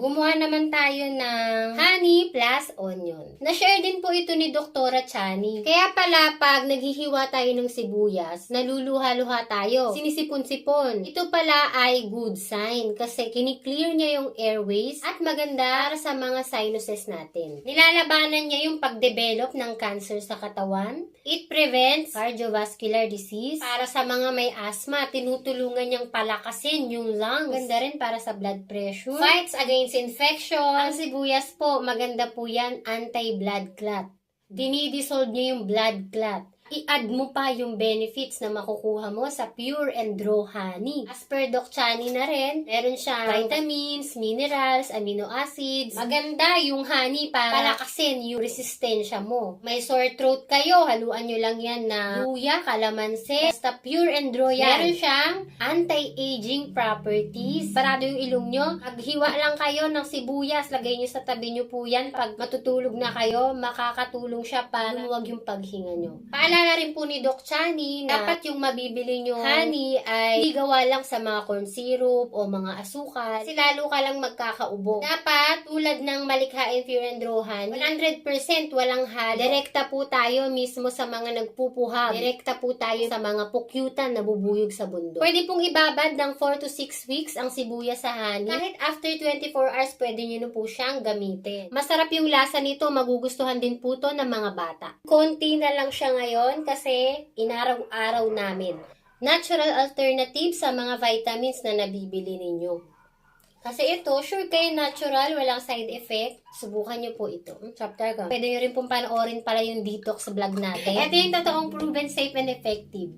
gumawa naman tayo ng honey plus onion. Na-share din po ito ni Doktora Chani. Kaya pala pag naghihiwa tayo ng sibuyas, naluluha-luha tayo, sinisipon-sipon. Ito pala ay good sign kasi kiniklear niya yung airways at maganda para sa mga sinuses natin. Nilalabanan niya yung pagdevelop ng cancer sa katawan. It prevents cardiovascular disease. Para sa mga may asthma, tinutulungan niyang palakasin yung lungs. Ganda rin para sa blood pressure. Fights against infection. Ang sibuyas po, maganda po yan, anti-blood clot. Dinidissolve niya yung blood clot. I-add mo pa yung benefits na makukuha mo sa pure and raw honey. As per Doc Chani na rin, meron siyang vitamins, minerals, amino acids. Maganda yung honey para palakasin yung resistensya mo. May sore throat kayo, haluan nyo lang yan na luya, kalamansi. Basta pure and raw yan. Meron siyang anti-aging properties. Parado yung ilong nyo. Maghiwa lang kayo ng sibuyas, lagay nyo sa tabi nyo po yan. Pag matutulog na kayo, makakatulong siya para lumuwag yung paghinga nyo. Paalala rin po ni Doc Chani na dapat yung mabibili nyo honey ay hindi gawa lang sa mga corn syrup o mga asukal kasi lalo ka lang magkakaubo. Dapat tulad ng malikhain pure and raw honey, 100% walang halo. Direkta po tayo mismo sa mga nagpupuhab. Direkta po tayo sa mga pukyutan na bubuyog sa bundok. Pwede pong ibabad ng 4 to 6 weeks ang sibuyas sa honey. Kahit after 24 hours, pwede nyo na po siyang gamitin. Masarap yung lasa nito, magugustuhan din po to ng mga bata. Konti na lang siya ngayon kasi inaraw-araw namin. Natural alternative sa mga vitamins na nabibili ninyo. Kasi ito, sure kayo natural, walang side effect. Subukan nyo po ito. Chapter ka. Pwede nyo rin pong panoorin pala yung detox vlog natin. Ito yung totoong proven safe and effective.